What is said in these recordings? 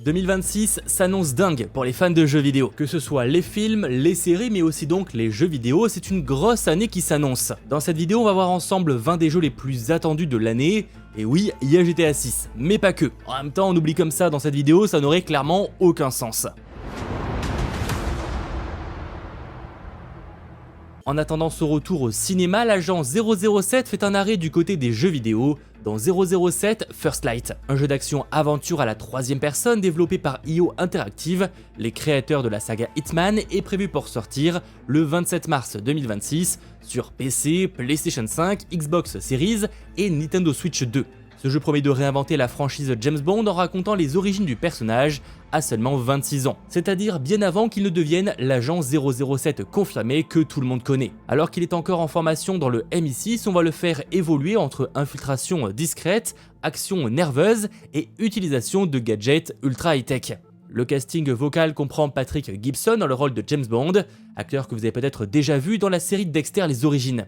2026 s'annonce dingue pour les fans de jeux vidéo. Que ce soit les films, les séries, mais aussi donc les jeux vidéo, c'est une grosse année qui s'annonce. Dans cette vidéo, on va voir ensemble 20 des jeux les plus attendus de l'année. Et oui, il y a GTA 6, mais pas que. En même temps, on oublie comme ça dans cette vidéo, ça n'aurait clairement aucun sens. En attendant son retour au cinéma, l'agent 007 fait un arrêt du côté des jeux vidéo dans 007 First Light, un jeu d'action-aventure à la troisième personne développé par IO Interactive, les créateurs de la saga Hitman, est prévu pour sortir le 27 mars 2026 sur PC, PlayStation 5, Xbox Series et Nintendo Switch 2. Ce jeu promet de réinventer la franchise James Bond en racontant les origines du personnage à seulement 26 ans, c'est-à-dire bien avant qu'il ne devienne l'agent 007 confirmé que tout le monde connaît. Alors qu'il est encore en formation dans le MI6, on va le faire évoluer entre infiltration discrète, action nerveuse et utilisation de gadgets ultra high-tech. Le casting vocal comprend Patrick Gibson dans le rôle de James Bond, acteur que vous avez peut-être déjà vu dans la série Dexter Les Origines.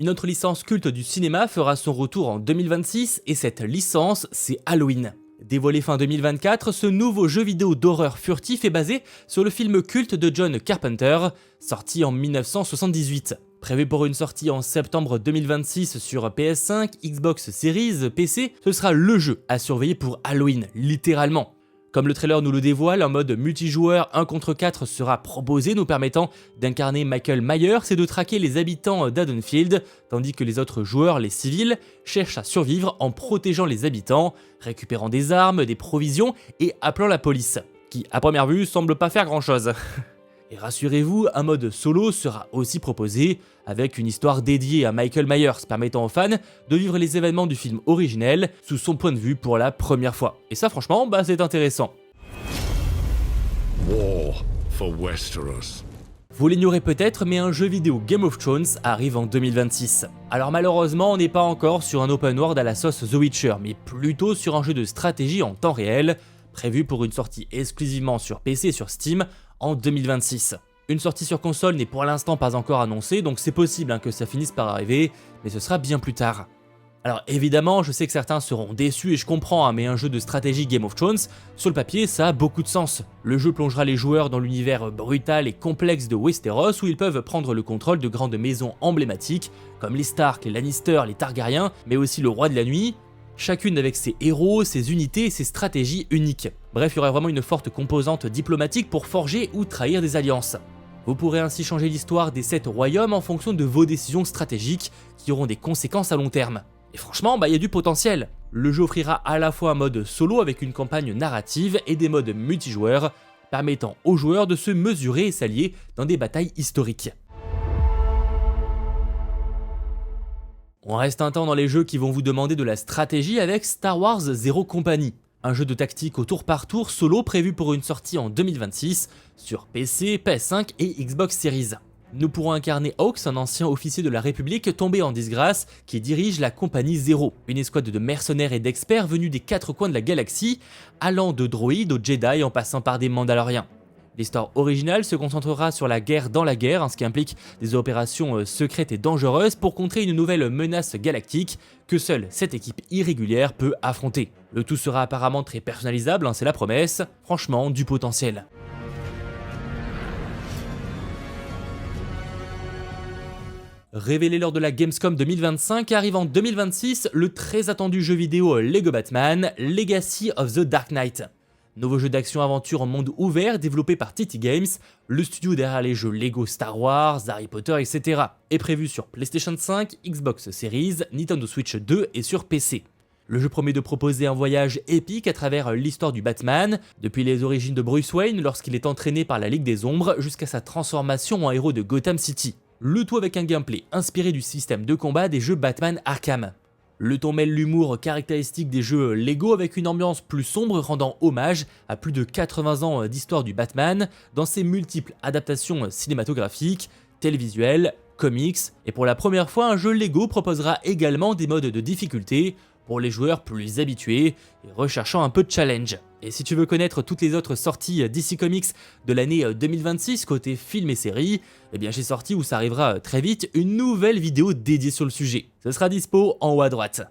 Une autre licence culte du cinéma fera son retour en 2026 et cette licence, c'est Halloween. Dévoilé fin 2024, ce nouveau jeu vidéo d'horreur furtif est basé sur le film culte de John Carpenter, sorti en 1978. Prévu pour une sortie en septembre 2026 sur PS5, Xbox Series, PC, ce sera le jeu à surveiller pour Halloween, littéralement. Comme le trailer nous le dévoile, un mode multijoueur 1 contre 4 sera proposé, nous permettant d'incarner Michael Myers et de traquer les habitants d'Haddonfield, tandis que les autres joueurs, les civils, cherchent à survivre en protégeant les habitants, récupérant des armes, des provisions et appelant la police, qui à première vue semble pas faire grand chose. Et rassurez-vous, un mode solo sera aussi proposé, avec une histoire dédiée à Michael Myers permettant aux fans de vivre les événements du film originel sous son point de vue pour la première fois. Et ça franchement, c'est intéressant. War for Westeros. Vous l'ignorez peut-être, mais un jeu vidéo Game of Thrones arrive en 2026. Alors malheureusement, on n'est pas encore sur un open world à la sauce The Witcher, mais plutôt sur un jeu de stratégie en temps réel, prévu pour une sortie exclusivement sur PC et sur Steam en 2026. Une sortie sur console n'est pour l'instant pas encore annoncée, donc c'est possible que ça finisse par arriver, mais ce sera bien plus tard. Alors évidemment, je sais que certains seront déçus et je comprends, mais un jeu de stratégie Game of Thrones, sur le papier, ça a beaucoup de sens. Le jeu plongera les joueurs dans l'univers brutal et complexe de Westeros où ils peuvent prendre le contrôle de grandes maisons emblématiques comme les Stark, les Lannister, les Targaryens, mais aussi le Roi de la Nuit, chacune avec ses héros, ses unités et ses stratégies uniques. Bref, il y aurait vraiment une forte composante diplomatique pour forger ou trahir des alliances. Vous pourrez ainsi changer l'histoire des 7 royaumes en fonction de vos décisions stratégiques qui auront des conséquences à long terme. Et franchement, il y a du potentiel. Le jeu offrira à la fois un mode solo avec une campagne narrative et des modes multijoueurs, permettant aux joueurs de se mesurer et s'allier dans des batailles historiques. On reste un temps dans les jeux qui vont vous demander de la stratégie avec Star Wars Zero Company, un jeu de tactique au tour par tour solo prévu pour une sortie en 2026 sur PC, PS5 et Xbox Series. Nous pourrons incarner Hawks, un ancien officier de la République tombé en disgrâce qui dirige la Compagnie Zero, une escouade de mercenaires et d'experts venus des 4 coins de la galaxie, allant de droïdes aux Jedi en passant par des Mandaloriens. L'histoire originale se concentrera sur la guerre dans la guerre, ce qui implique des opérations secrètes et dangereuses pour contrer une nouvelle menace galactique que seule cette équipe irrégulière peut affronter. Le tout sera apparemment très personnalisable, c'est la promesse, franchement du potentiel. Révélé lors de la Gamescom 2025, arrive en 2026 le très attendu jeu vidéo Lego Batman, Legacy of the Dark Knight. Nouveau jeu d'action-aventure en monde ouvert développé par TT Games, le studio derrière les jeux Lego Star Wars, Harry Potter, etc. est prévu sur PlayStation 5, Xbox Series, Nintendo Switch 2 et sur PC. Le jeu promet de proposer un voyage épique à travers l'histoire du Batman, depuis les origines de Bruce Wayne lorsqu'il est entraîné par la Ligue des Ombres jusqu'à sa transformation en héros de Gotham City. Le tout avec un gameplay inspiré du système de combat des jeux Batman Arkham. Le ton mêle l'humour caractéristique des jeux Lego avec une ambiance plus sombre rendant hommage à plus de 80 ans d'histoire du Batman dans ses multiples adaptations cinématographiques, télévisuelles, comics, et pour la première fois un jeu Lego proposera également des modes de difficulté pour les joueurs plus habitués et recherchant un peu de challenge. Et si tu veux connaître toutes les autres sorties DC Comics de l'année 2026 côté film et séries, eh bien j'ai sorti, où ça arrivera très vite, une nouvelle vidéo dédiée sur le sujet. Ce sera dispo en haut à droite.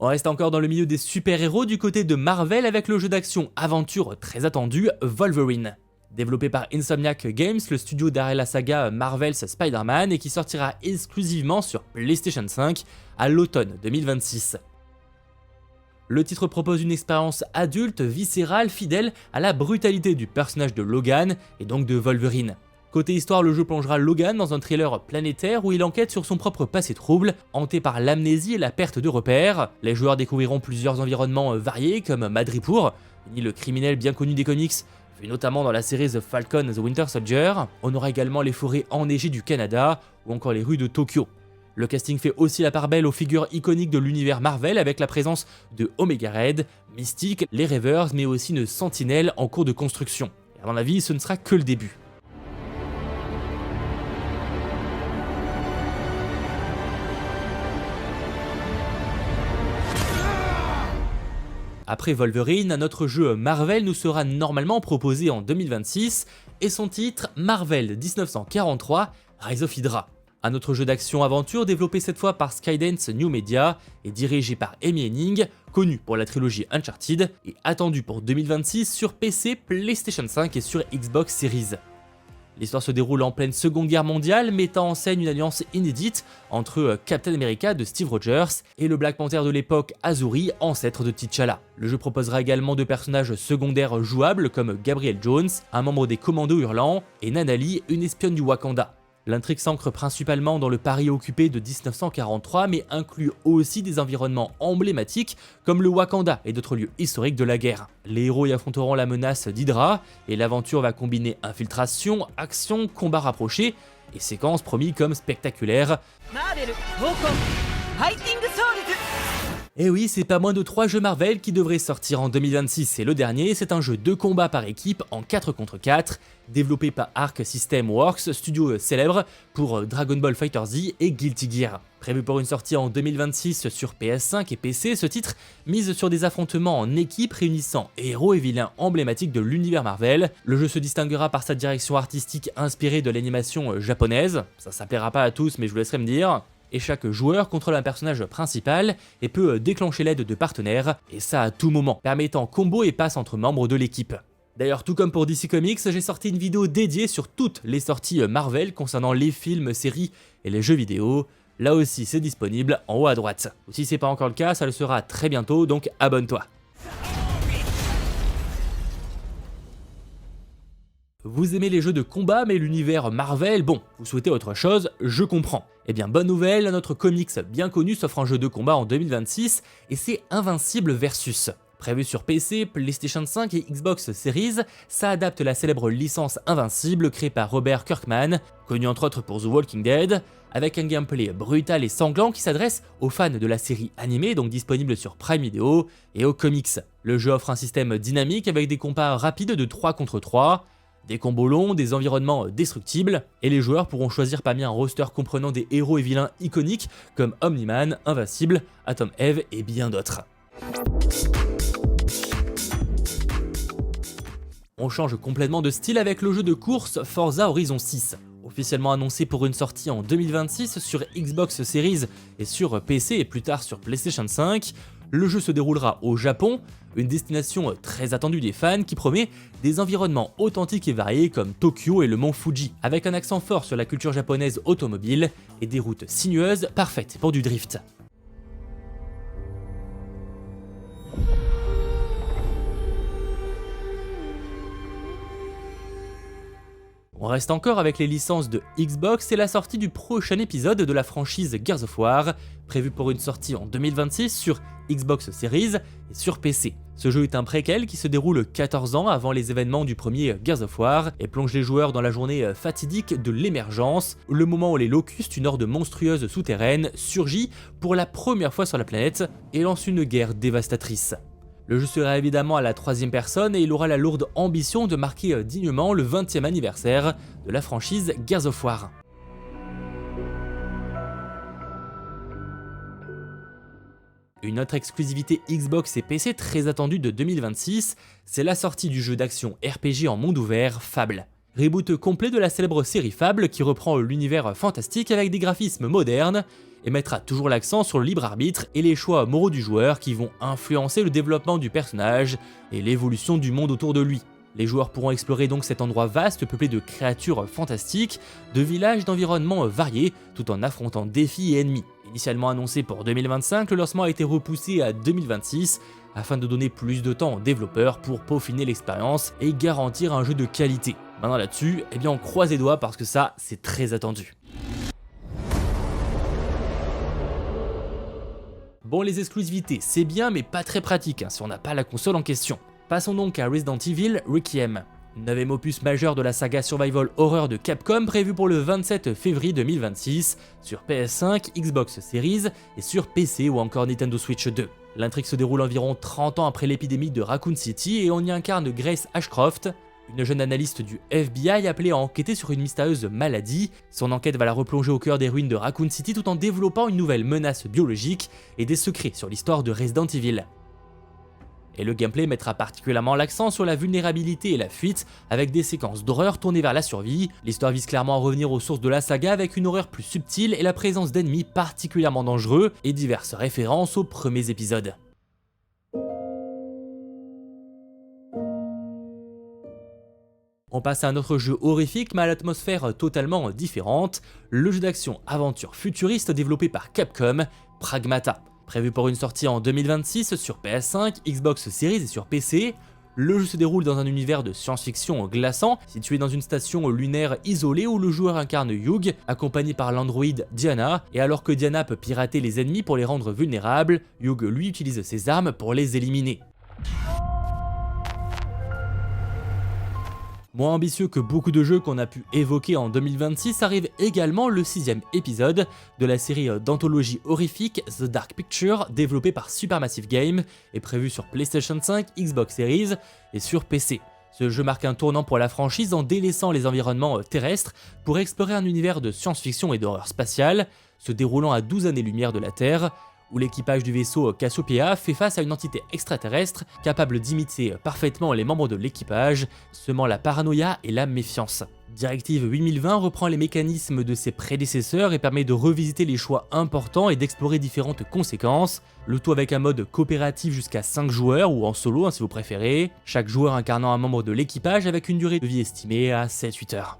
On reste encore dans le milieu des super-héros du côté de Marvel avec le jeu d'action aventure très attendu Wolverine. Développé par Insomniac Games, le studio derrière la saga Marvel's Spider-Man et qui sortira exclusivement sur PlayStation 5 à l'automne 2026. Le titre propose une expérience adulte, viscérale, fidèle à la brutalité du personnage de Logan et donc de Wolverine. Côté histoire, le jeu plongera Logan dans un thriller planétaire où il enquête sur son propre passé trouble, hanté par l'amnésie et la perte de repères. Les joueurs découvriront plusieurs environnements variés comme Madripoor, une île criminelle bien connue des comics, vu notamment dans la série The Falcon The Winter Soldier. On aura également les forêts enneigées du Canada ou encore les rues de Tokyo. Le casting fait aussi la part belle aux figures iconiques de l'univers Marvel avec la présence de Omega Red, Mystique, les Rêveurs mais aussi une sentinelle en cours de construction. Et à mon avis, ce ne sera que le début. Après Wolverine, un autre jeu Marvel nous sera normalement proposé en 2026 et son titre Marvel 1943 Rise of Hydra. Un autre jeu d'action-aventure développé cette fois par Skydance New Media et dirigé par Amy Hennig, connu pour la trilogie Uncharted et attendu pour 2026 sur PC, PlayStation 5 et sur Xbox Series. L'histoire se déroule en pleine Seconde Guerre mondiale, mettant en scène une alliance inédite entre Captain America de Steve Rogers et le Black Panther de l'époque Azuri, ancêtre de T'Challa. Le jeu proposera également deux personnages secondaires jouables comme Gabriel Jones, un membre des Commandos Hurlants, et Nanali, une espionne du Wakanda. L'intrigue s'ancre principalement dans le Paris occupé de 1943 mais inclut aussi des environnements emblématiques comme le Wakanda et d'autres lieux historiques de la guerre. Les héros y affronteront la menace d'Hydra et l'aventure va combiner infiltration, action, combat rapproché et séquences promis comme spectaculaires. Et oui, c'est pas moins de 3 jeux Marvel qui devraient sortir en 2026 et le dernier, c'est un jeu de combat par équipe en 4 contre 4, développé par Arc System Works, studio célèbre pour Dragon Ball FighterZ et Guilty Gear. Prévu pour une sortie en 2026 sur PS5 et PC, ce titre mise sur des affrontements en équipe réunissant héros et vilains emblématiques de l'univers Marvel. Le jeu se distinguera par sa direction artistique inspirée de l'animation japonaise, ça plaira pas à tous mais je vous laisserai me dire. Et chaque joueur contrôle un personnage principal et peut déclencher l'aide de partenaires, et ça à tout moment, permettant combo et passe entre membres de l'équipe. D'ailleurs, tout comme pour DC Comics, j'ai sorti une vidéo dédiée sur toutes les sorties Marvel concernant les films, séries et les jeux vidéo. Là aussi, c'est disponible en haut à droite. Ou si c'est pas encore le cas, ça le sera très bientôt, donc abonne-toi. Vous aimez les jeux de combat mais l'univers Marvel, bon, vous souhaitez autre chose, je comprends. Eh bien bonne nouvelle, notre comics bien connu s'offre un jeu de combat en 2026 et c'est Invincible Versus. Prévu sur PC, PlayStation 5 et Xbox Series, ça adapte la célèbre licence Invincible créée par Robert Kirkman, connu entre autres pour The Walking Dead, avec un gameplay brutal et sanglant qui s'adresse aux fans de la série animée, donc disponible sur Prime Video, et aux comics. Le jeu offre un système dynamique avec des combats rapides de 3 contre 3, des combos longs, des environnements destructibles, et les joueurs pourront choisir parmi un roster comprenant des héros et vilains iconiques comme Omni-Man, Invincible, Atom Eve et bien d'autres. On change complètement de style avec le jeu de course Forza Horizon 6. Officiellement annoncé pour une sortie en 2026 sur Xbox Series et sur PC et plus tard sur PlayStation 5, le jeu se déroulera au Japon, une destination très attendue des fans qui promet des environnements authentiques et variés comme Tokyo et le mont Fuji, avec un accent fort sur la culture japonaise automobile et des routes sinueuses parfaites pour du drift. On reste encore avec les licences de Xbox et la sortie du prochain épisode de la franchise Gears of War, prévu pour une sortie en 2026 sur Xbox Series et sur PC. Ce jeu est un préquel qui se déroule 14 ans avant les événements du premier Gears of War et plonge les joueurs dans la journée fatidique de l'émergence, le moment où les Locustes, une horde monstrueuse souterraine, surgit pour la première fois sur la planète et lance une guerre dévastatrice. Le jeu sera évidemment à la 3e personne et il aura la lourde ambition de marquer dignement le 20e anniversaire de la franchise Gears of War. Une autre exclusivité Xbox et PC très attendue de 2026, c'est la sortie du jeu d'action RPG en monde ouvert Fable. Reboot complet de la célèbre série Fable qui reprend l'univers fantastique avec des graphismes modernes et mettra toujours l'accent sur le libre arbitre et les choix moraux du joueur qui vont influencer le développement du personnage et l'évolution du monde autour de lui. Les joueurs pourront explorer donc cet endroit vaste peuplé de créatures fantastiques, de villages, d'environnements variés, tout en affrontant défis et ennemis. Initialement annoncé pour 2025, le lancement a été repoussé à 2026 afin de donner plus de temps aux développeurs pour peaufiner l'expérience et garantir un jeu de qualité. Maintenant là-dessus, on croise les doigts parce que ça, c'est très attendu. Bon, les exclusivités, c'est bien mais pas très pratique si on n'a pas la console en question. Passons donc à Resident Evil Requiem, 9e opus majeur de la saga Survival Horror de Capcom prévu pour le 27 février 2026 sur PS5, Xbox Series et sur PC ou encore Nintendo Switch 2. L'intrigue se déroule environ 30 ans après l'épidémie de Raccoon City et on y incarne Grace Ashcroft, une jeune analyste du FBI appelée à enquêter sur une mystérieuse maladie. Son enquête va la replonger au cœur des ruines de Raccoon City tout en développant une nouvelle menace biologique et des secrets sur l'histoire de Resident Evil. Et le gameplay mettra particulièrement l'accent sur la vulnérabilité et la fuite, avec des séquences d'horreur tournées vers la survie. L'histoire vise clairement à revenir aux sources de la saga avec une horreur plus subtile et la présence d'ennemis particulièrement dangereux et diverses références aux premiers épisodes. On passe à un autre jeu horrifique mais à l'atmosphère totalement différente, le jeu d'action aventure futuriste développé par Capcom, Pragmata. Prévu pour une sortie en 2026 sur PS5, Xbox Series et sur PC, le jeu se déroule dans un univers de science-fiction glaçant, situé dans une station lunaire isolée où le joueur incarne Hugh, accompagné par l'androïde Diana, et alors que Diana peut pirater les ennemis pour les rendre vulnérables, Hugh lui utilise ses armes pour les éliminer. Moins ambitieux que beaucoup de jeux qu'on a pu évoquer en 2026, arrive également le 6e épisode de la série d'anthologie horrifique The Dark Picture, développée par Supermassive Games et prévu sur PlayStation 5, Xbox Series et sur PC. Ce jeu marque un tournant pour la franchise en délaissant les environnements terrestres pour explorer un univers de science-fiction et d'horreur spatiale, se déroulant à 12 années-lumière de la Terre, où l'équipage du vaisseau Cassiopeia fait face à une entité extraterrestre capable d'imiter parfaitement les membres de l'équipage, semant la paranoïa et la méfiance. Directive 8020 reprend les mécanismes de ses prédécesseurs et permet de revisiter les choix importants et d'explorer différentes conséquences, le tout avec un mode coopératif jusqu'à 5 joueurs ou en solo si vous préférez, chaque joueur incarnant un membre de l'équipage avec une durée de vie estimée à 7-8 heures.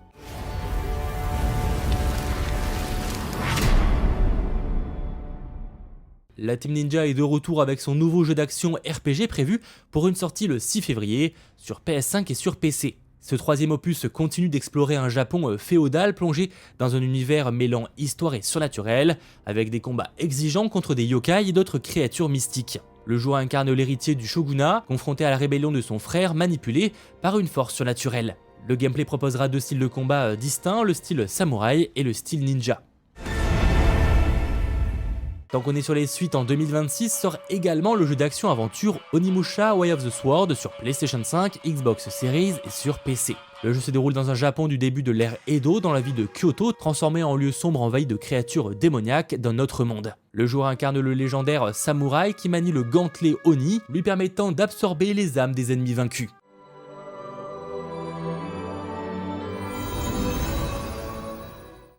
La Team Ninja est de retour avec son nouveau jeu d'action RPG prévu pour une sortie le 6 février sur PS5 et sur PC. Ce 3e opus continue d'explorer un Japon féodal plongé dans un univers mêlant histoire et surnaturel, avec des combats exigeants contre des yokai et d'autres créatures mystiques. Le joueur incarne l'héritier du shogunat, confronté à la rébellion de son frère manipulé par une force surnaturelle. Le gameplay proposera 2 styles de combat distincts, le style samouraï et le style ninja. Tant qu'on est sur les suites, en 2026 sort également le jeu d'action-aventure Onimusha Way of the Sword sur PlayStation 5, Xbox Series et sur PC. Le jeu se déroule dans un Japon du début de l'ère Edo, dans la ville de Kyoto, transformé en lieu sombre envahi de créatures démoniaques d'un autre monde. Le joueur incarne le légendaire samouraï qui manie le gantelet Oni, lui permettant d'absorber les âmes des ennemis vaincus.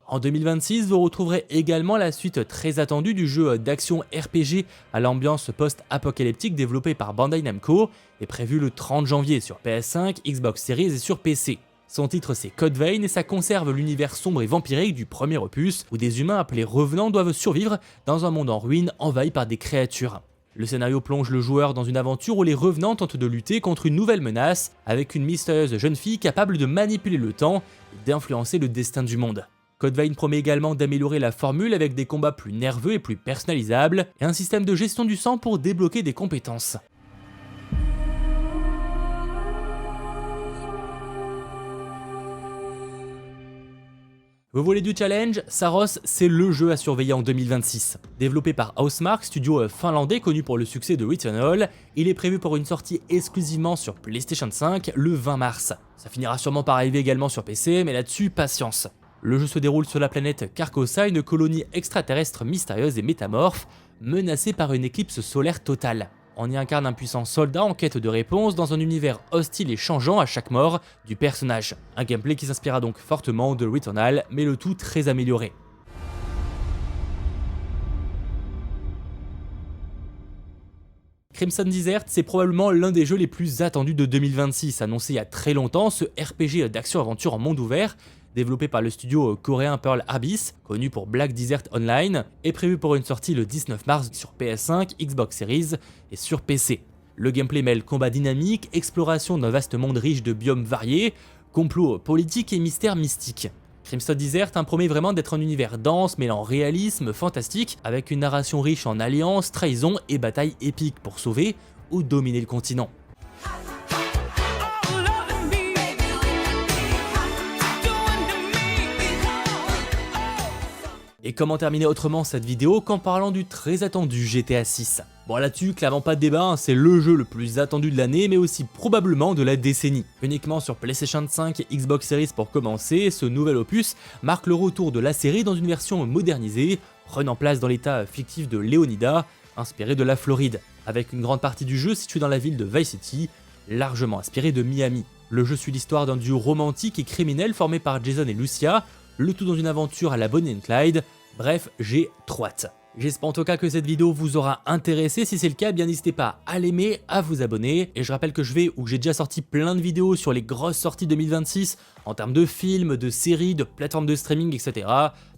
En 2026, vous retrouverez également la suite très attendue du jeu d'action RPG à l'ambiance post-apocalyptique développé par Bandai Namco et prévu le 30 janvier sur PS5, Xbox Series et sur PC. Son titre c'est Code Vein et ça conserve l'univers sombre et vampirique du premier opus où des humains appelés revenants doivent survivre dans un monde en ruine envahi par des créatures. Le scénario plonge le joueur dans une aventure où les revenants tentent de lutter contre une nouvelle menace avec une mystérieuse jeune fille capable de manipuler le temps et d'influencer le destin du monde. Code Vein promet également d'améliorer la formule avec des combats plus nerveux et plus personnalisables, et un système de gestion du sang pour débloquer des compétences. Vous voulez du challenge? Saros, c'est le jeu à surveiller en 2026. Développé par Housemarque, studio finlandais connu pour le succès de Returnal, il est prévu pour une sortie exclusivement sur PlayStation 5 le 20 mars. Ça finira sûrement par arriver également sur PC, mais là-dessus, patience. Le jeu se déroule sur la planète Carcosa, une colonie extraterrestre mystérieuse et métamorphe, menacée par une éclipse solaire totale. On y incarne un puissant soldat en quête de réponse dans un univers hostile et changeant à chaque mort du personnage. Un gameplay qui s'inspira donc fortement de Returnal, mais le tout très amélioré. Crimson Desert, c'est probablement l'un des jeux les plus attendus de 2026, annoncé il y a très longtemps, ce RPG d'action-aventure en monde ouvert, développé par le studio coréen Pearl Abyss, connu pour Black Desert Online, est prévu pour une sortie le 19 mars sur PS5, Xbox Series et sur PC. Le gameplay mêle combat dynamique, exploration d'un vaste monde riche de biomes variés, complot politique et mystère mystique. Crimson Desert promet vraiment d'être un univers dense mêlant réalisme, fantastique, avec une narration riche en alliances, trahisons et batailles épiques pour sauver ou dominer le continent. Et comment terminer autrement cette vidéo qu'en parlant du très attendu GTA 6. Bon là-dessus, clairement pas de débat, c'est le jeu le plus attendu de l'année mais aussi probablement de la décennie. Uniquement sur PlayStation 5 et Xbox Series pour commencer, ce nouvel opus marque le retour de la série dans une version modernisée, prenant place dans l'état fictif de Leonida, inspiré de la Floride, avec une grande partie du jeu située dans la ville de Vice City, largement inspiré de Miami. Le jeu suit l'histoire d'un duo romantique et criminel formé par Jason et Lucia, le tout dans une aventure à la Bonnie and Clyde. Bref, j'ai trop hâte. J'espère en tout cas que cette vidéo vous aura intéressé, si c'est le cas, bien n'hésitez pas à l'aimer, à vous abonner, et je rappelle que j'ai déjà sorti plein de vidéos sur les grosses sorties 2026, en termes de films, de séries, de plateformes de streaming, etc.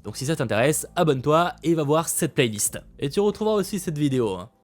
Donc si ça t'intéresse, abonne-toi et va voir cette playlist. Et tu retrouveras aussi cette vidéo.